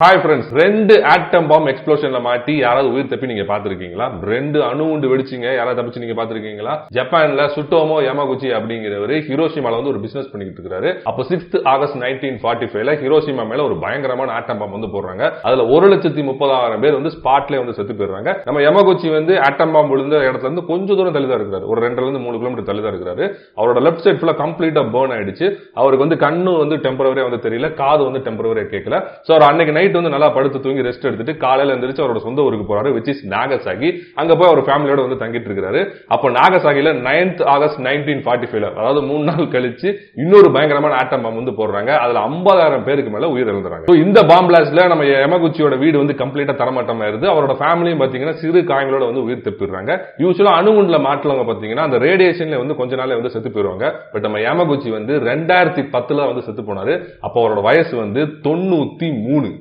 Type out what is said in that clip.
Hi friends, 2 ஆட்டம் bomb எக்ஸ்ப்ளோஷன்ல மாட்டி யாராவது உயிர் தப்பி நீங்க பாத்துருக்கீங்களா? 2 அணு உண்டு வெடிச்சிங்க யாராவது தப்பிச்சு நீங்க பாத்துருக்கீங்களா? ஜப்பான்ல சுட்டோமோ யமாகுச்சி அப்படிங்கிறவரு ஹிரோஷிமால ஒரு பிசினஸ் பண்ணிட்டு இருக்காரு. அப்போ 6th ஆகஸ்ட் 1945ல ஹிரோஷிமா மேல ஒரு பயங்கரமான ஆட்டம் பாம் போடுறாங்க. அதுல 1,30,000 பேர் ஸ்பாட்ல செத்து போயிடுறாங்க. நம்ம யமாகுச்சி ஆட்டம் பாம் விழுந்த இடத்துல இருந்து கொஞ்சம் தூரம் தள்ளிதான் இருக்கிறாரு. ஒரு 2-3 கிலோமீட்டர் தள்ளிதான் இருக்கிறாரு. அவரோட லெப்ட் சைட் ஃபுல்லா கம்ப்ளீட்டா பர்ன் ஆயிடுச்சு. அவருக்கு கண்ணு டெம்பரவரியா தெரியல, காது டெம்பரவரியா கேட்கல. சோ அன்னைக்கு நைட் நல்லா படுத்து தூங்கி ரெஸ்ட் எடுத்துட்டு காலையில எந்திரிச்சு அவரோட சொந்த ஊருக்கு போறாரு, which is நாகசாகி. அங்க போய் அவர் ஃபேமிலியோட தங்கிட்டு இருக்காரு. அப்போ நாகசாகில 9th ஆகஸ்ட் 1945ல, அதாவது 3 நாள் கழிச்சு இன்னொரு பயங்கரமான ஆட்டம் பாம் போடுறாங்க. அதுல 50,000 பேருக்கு மேல உயிர் இழந்துறாங்க. இந்த பாம் பிளாஸ்ட்ல நம்ம யமாகுச்சியோட வீடு கம்ப்ளீட்டா தரமட்டமாயிருது. அவரோட ஃபேமிலியும் பாத்தீங்கன்னா சிறு காயங்களோட உயிர் தப்பிடுறாங்க. யூசுவலா அணுகுண்டுல மாற்றவங்க பாத்தீங்கன்னா அந்த ரேடியேஷன்ல கொஞ்ச நாள்ல செத்து போயிருவாங்க. பட் நம்ம யமாகுச்சி 2010ல செத்து போனாரு. அப்போ அவரோட வயசு 93.